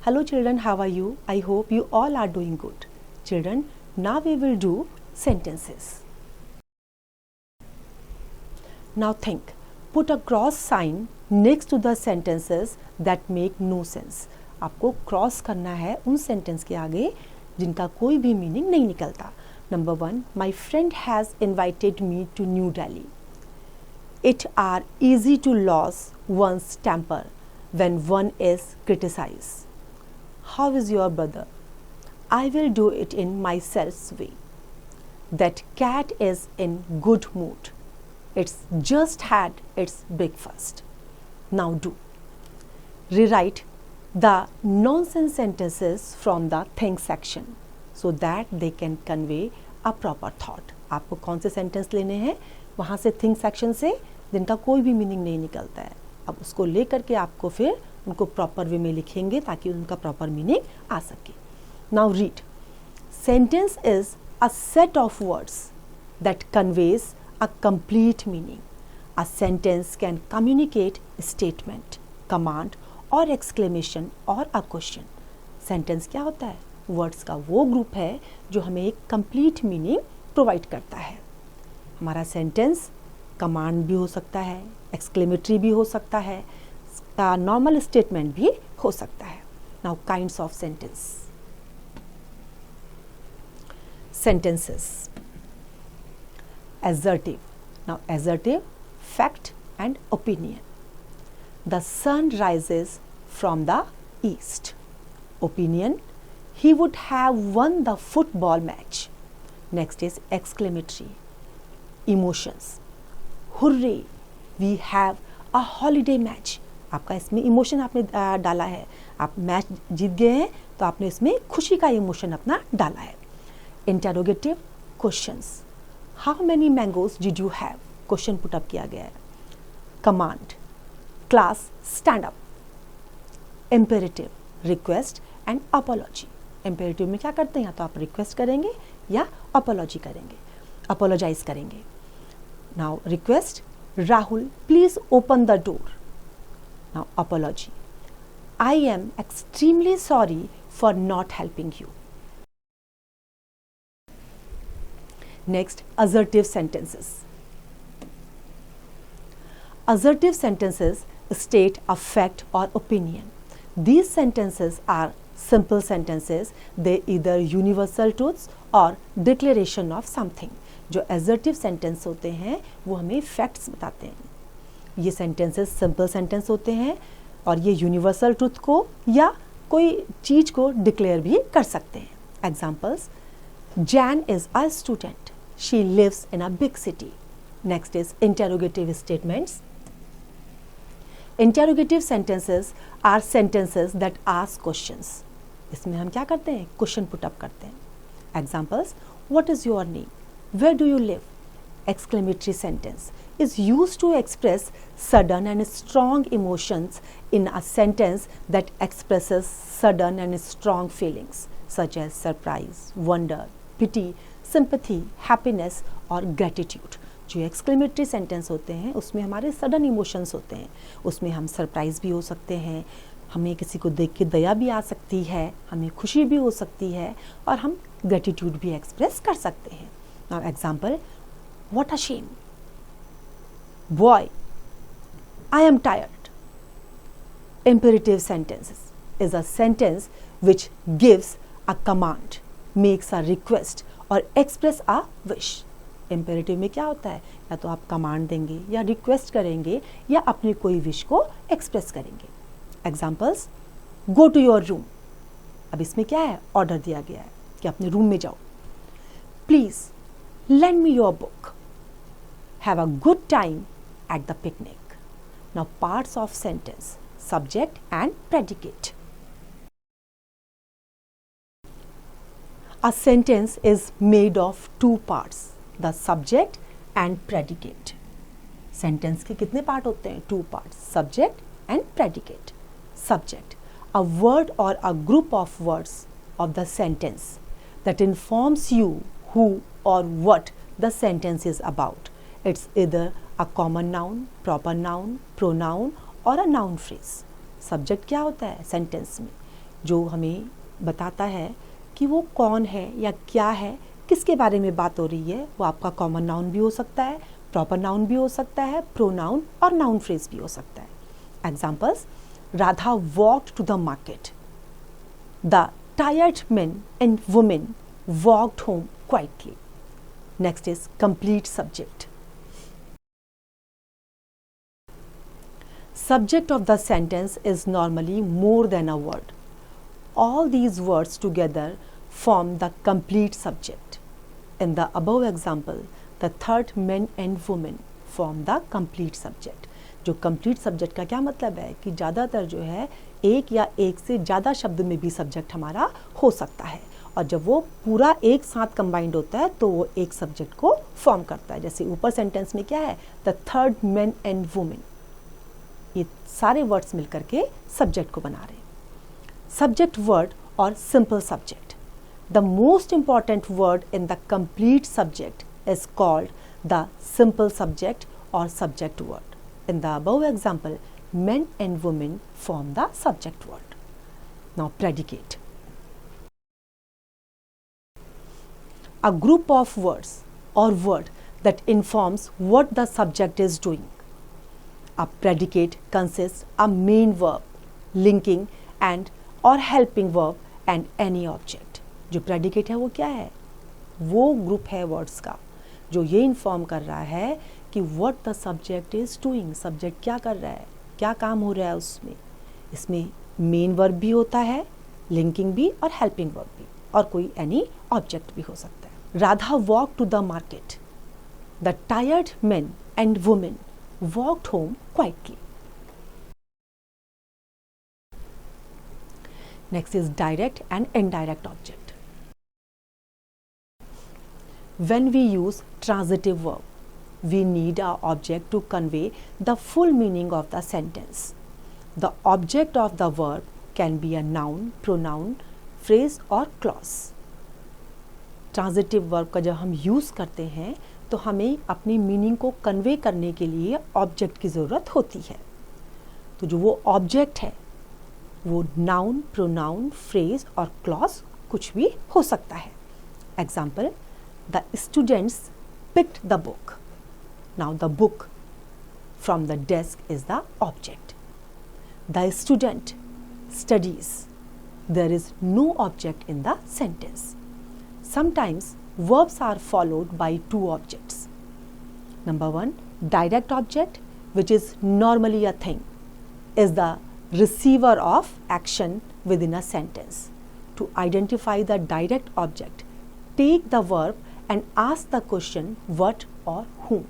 Hello children, how are you? I hope you all are doing good. Children, now we will do sentences. Now think, put a cross sign next to the sentences that make no sense. आपको cross करना है उन sentence के आगे जिनका कोई भी meaning नहीं निकलता. Number 1, my friend has invited me to New Delhi. It are easy to lose one's temper when one is criticized. How is your brother? I will do it in myself's way. That cat is in good mood. It's just had its breakfast. Now do. Rewrite the nonsense sentences from the think section so that they can convey a proper thought. आपको कौन से sentence लेने हैं वहाँ से think section से जिनका कोई भी मीनिंग नहीं निकलता है. अब उसको लेकर के आपको फिर उनको प्रॉपर वे में लिखेंगे ताकि उनका प्रॉपर मीनिंग आ सके. Now read. Sentence is a set of words that conveys a complete meaning. A sentence can communicate statement, command और एक्सक्लेमेशन और अ क्वेश्चन. सेंटेंस क्या होता है? वर्ड्स का वो ग्रुप है जो हमें एक कंप्लीट मीनिंग प्रोवाइड करता है. हमारा सेंटेंस कमांड भी हो सकता है, एक्सक्लेमेटरी भी हो सकता है, नॉर्मल स्टेटमेंट भी हो सकता है. Now kinds of sentence. Sentences. Assertive. Now assertive, fact and opinion. The sun rises from the east. Opinion, he would have won the football match. Next is exclamatory. Emotions. Hooray, we have a holiday match. आपका इसमें emotion आपने डाला है. आप match जीत गए हैं तो आपने इसमें खुशी का इमोशन अपना डाला है. Interrogative. Questions. How many mangoes did you have? Question put up किया गया है. Command. Class stand up. Imperative. Request and apology. Imperative में क्या करते हैं? या तो आप रिक्वेस्ट करेंगे या अपॉलॉजी करेंगे, अपॉलोजाइज करेंगे. Now request. Rahul please open the door. Now apology. I am extremely sorry for not helping you. Next, assertive sentences. Assertive sentences state a fact or opinion. These sentences are simple sentences. They either universal truths or declaration of something. जो assertive sentence होते हैं वो हमें facts बताते हैं. ये sentences simple sentence होते हैं और ये universal truth को या कोई चीज़ को declare भी कर सकते हैं. Examples. Jan is a student. She lives in a big city. Next is interrogative statements. Interrogative sentences are sentences that ask questions. इसमें हम क्या करते हैं? क्वेश्चन पुटअप करते हैं. Examples. What is your name? Where do you live? Exclamatory sentence is used to express sudden and strong emotions in a sentence that expresses sudden and strong feelings such as surprise, wonder, pity, sympathy, happiness और gratitude. जो exclamatory sentence होते हैं उसमें हमारे sudden emotions होते हैं. उसमें हम सरप्राइज भी हो सकते हैं, हमें किसी को देख के दया भी आ सकती है, हमें खुशी भी हो सकती है और हम ग्रेटिट्यूड भी एक्सप्रेस कर सकते हैं. Now example. What a shame. Boy, I am tired. Imperative sentences is a sentence which gives a command, makes a request और एक्सप्रेस अ विश. इम्पेरेटिव में क्या होता है? या तो आप कमांड देंगे या रिक्वेस्ट करेंगे या अपनी कोई विश को एक्सप्रेस करेंगे. Examples. Go to your room. अब इसमें क्या है? ऑर्डर दिया गया है कि अपने रूम में जाओ. Please lend me your book. Have a good time at the picnic. Now parts of sentence. Subject and predicate. A sentence is made of two parts, the subject and predicate. Sentence के कितने part होते हैं? Two parts, subject and predicate. Subject, a word or a group of words of the sentence that informs you who or what the sentence is about. It's either a common noun, proper noun, pronoun or a noun phrase. Subject क्या होता है sentence में? जो हमें बताता है कि वो कौन है या क्या है, किसके बारे में बात हो रही है। वो आपका कॉमन नाउन भी हो सकता है, प्रॉपर नाउन भी हो सकता है, प्रोनाउन और नाउन फ्रेज भी हो सकता है। Examples: Radha walked to the market, the tired men and women walked home quietly. Next is complete subject. Subject of the sentence is normally more than a word. All these words together form the complete subject. In the above example, the third men and women form the complete subject. जो complete subject का क्या मतलब है कि ज़्यादातर जो है एक या एक से ज़्यादा शब्द में भी सब्जेक्ट हमारा हो सकता है, और जब वो पूरा एक साथ कंबाइंड होता है तो वो एक सब्जेक्ट को फॉर्म करता है। जैसे ऊपर सेंटेंस में क्या है, the third man and women, ये सारे वर्ड्स मिलकर के सब्जेक्ट को बना रहे हैं। सब्जेक्ट वर्ड और simple subject. The most important word in the complete subject is called the simple subject और subject word. In the above example, men and women form the subject word. Now predicate. A group of words or word that informs what the subject is doing. A predicate consists a main verb, linking and or helping verb and any object. जो predicate है वो क्या है? वो group है words का जो ये इन्फॉर्म कर रहा है कि what the subject is doing, subject क्या कर रहा है, क्या काम हो रहा है उसमें। इसमें मेन वर्ब भी होता है, लिंकिंग भी और हेल्पिंग वर्ब भी, और कोई एनी ऑब्जेक्ट भी हो सकता है। Radha walk to the market, the tired men and women walked home quietly. Next is direct and indirect object. When we use transitive verb, we need an object to convey the full meaning of the sentence. The object of the verb can be a noun, pronoun, phrase or clause. Transitive verb का जब हम use करते हैं तो हमें अपनी meaning को convey करने के लिए ऑब्जेक्ट की ज़रूरत होती है। तो जो वो ऑब्जेक्ट है वो नाउन, प्रोनाउन, फ्रेज और क्लॉज कुछ भी हो सकता है। Example: The students picked the book. Now the book from the desk is the object. The student studies. There is no object in the sentence. Sometimes verbs are followed by two objects. Number one, direct object, which is normally a thing, is the receiver of action within a sentence. To identify the direct object, take the verb and ask the question what or whom.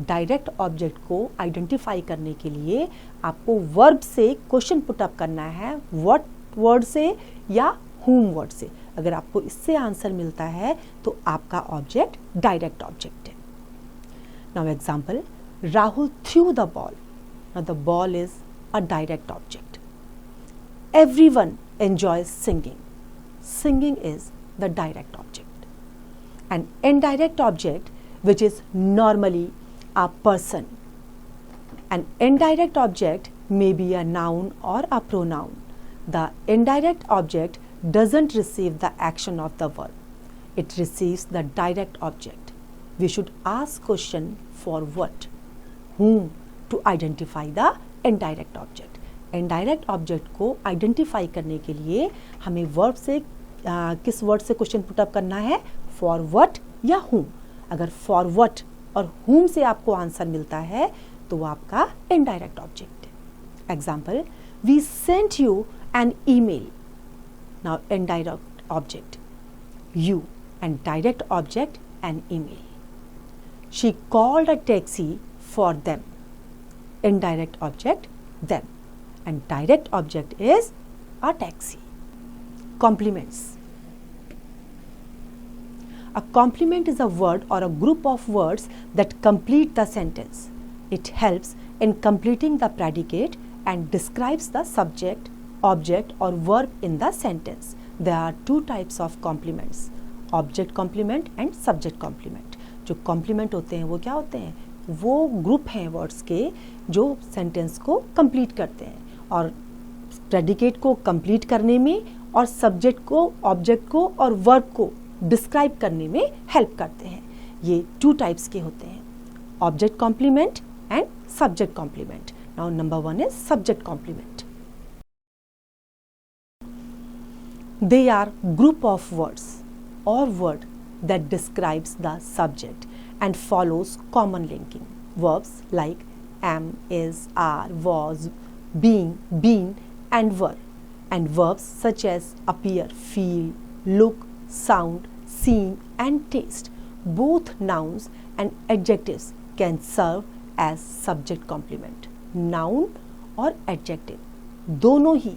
Direct object को identify करने के लिए आपको verb से question put up करना है, what word से या whom वर्ड से। अगर आपको इससे आंसर मिलता है तो आपका ऑब्जेक्ट डायरेक्ट ऑब्जेक्ट है। Now example: Rahul through the ball. Now the ball is a direct object. Everyone enjoys singing. Singing is the direct object. An indirect object, which is normally a person. An indirect object may be a noun or a pronoun. The indirect object doesn't receive the action of the verb. It receives the direct object. We should ask question for what, whom to identify the indirect object. Indirect object को identify करने के लिए हमें verb से किस word से question put up करना है, फॉर व्हाट या हुम। अगर फॉर व्हाट और हुम से आपको आंसर मिलता है तो वो आपका इनडायरेक्ट ऑब्जेक्ट है। Example: we sent you an email. Now indirect object you and direct object an email. She called a taxi for them. Indirect object them and direct object is a taxi. Complements. A complement is a word or a group of words that complete the sentence. It helps in completing the predicate and describes the subject, object or verb in the sentence. There are two types of complements: object complement and subject complement. जो complement होते हैं वो क्या होते हैं? वो group हैं words के जो sentence को complete करते हैं, और प्रेडिकेट को कंप्लीट करने में और सब्जेक्ट को, ऑब्जेक्ट को और वर्ब को डिस्क्राइब करने में हेल्प करते हैं। ये 2 टाइप्स के होते हैं, object complement and subject complement. Now number 1 is subject complement. They are group of words or word that describes the subject and follows common linking. Verbs like am, is, are, was, being, been and were. And verbs such as appear, feel, look, sound, seem and taste. Both nouns and adjectives can serve as subject complement. Noun और adjective दोनों ही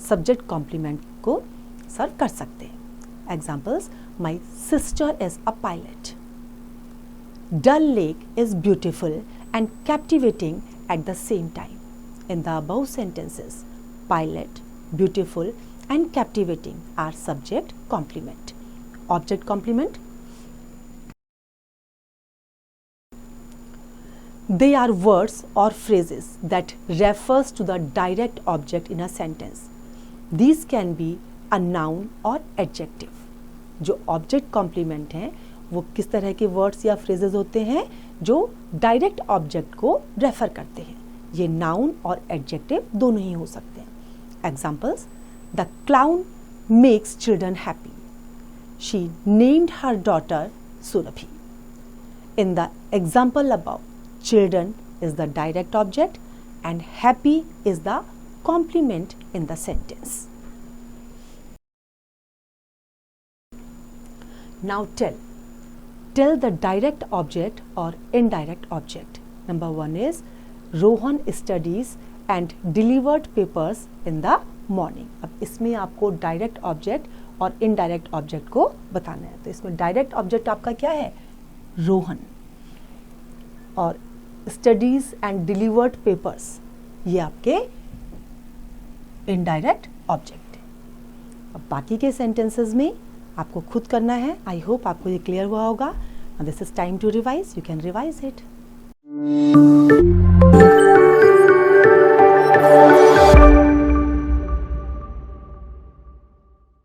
subject complement को सर्व कर सकते हैं। Examples, my sister is a pilot, Dal lake is beautiful and captivating at the same time. In the above sentences, pilot, beautiful and captivating are subject complement. Object complement, they are words or phrases that refers to the direct object in a sentence. These can be a noun और adjective. जो object complement हैं वो किस तरह के words या phrases होते हैं जो डायरेक्ट ऑब्जेक्ट को रेफर करते हैं। ये नाउन और एडजेक्टिव दोनों ही हो सकते हैं। Examples, the clown makes children happy, she named her daughter Surbhi. In the example above, children is the direct object and happy is the complement in the sentence. Now tell the direct object or indirect object. Number 1 is Rohan studies and delivered papers in the morning. अब इसमें आपको direct object और indirect object को बताना है। तो इसमें direct object आपका क्या है? रोहन। और स्टडीज एंड डिलीवर्ड पेपर्स ये आपके इनडायरेक्ट ऑब्जेक्ट है। अब बाकी के सेंटेंसेस में आपको खुद करना है। आई होप आपको ये क्लियर हुआ होगा। This is time to revise, you can revise it.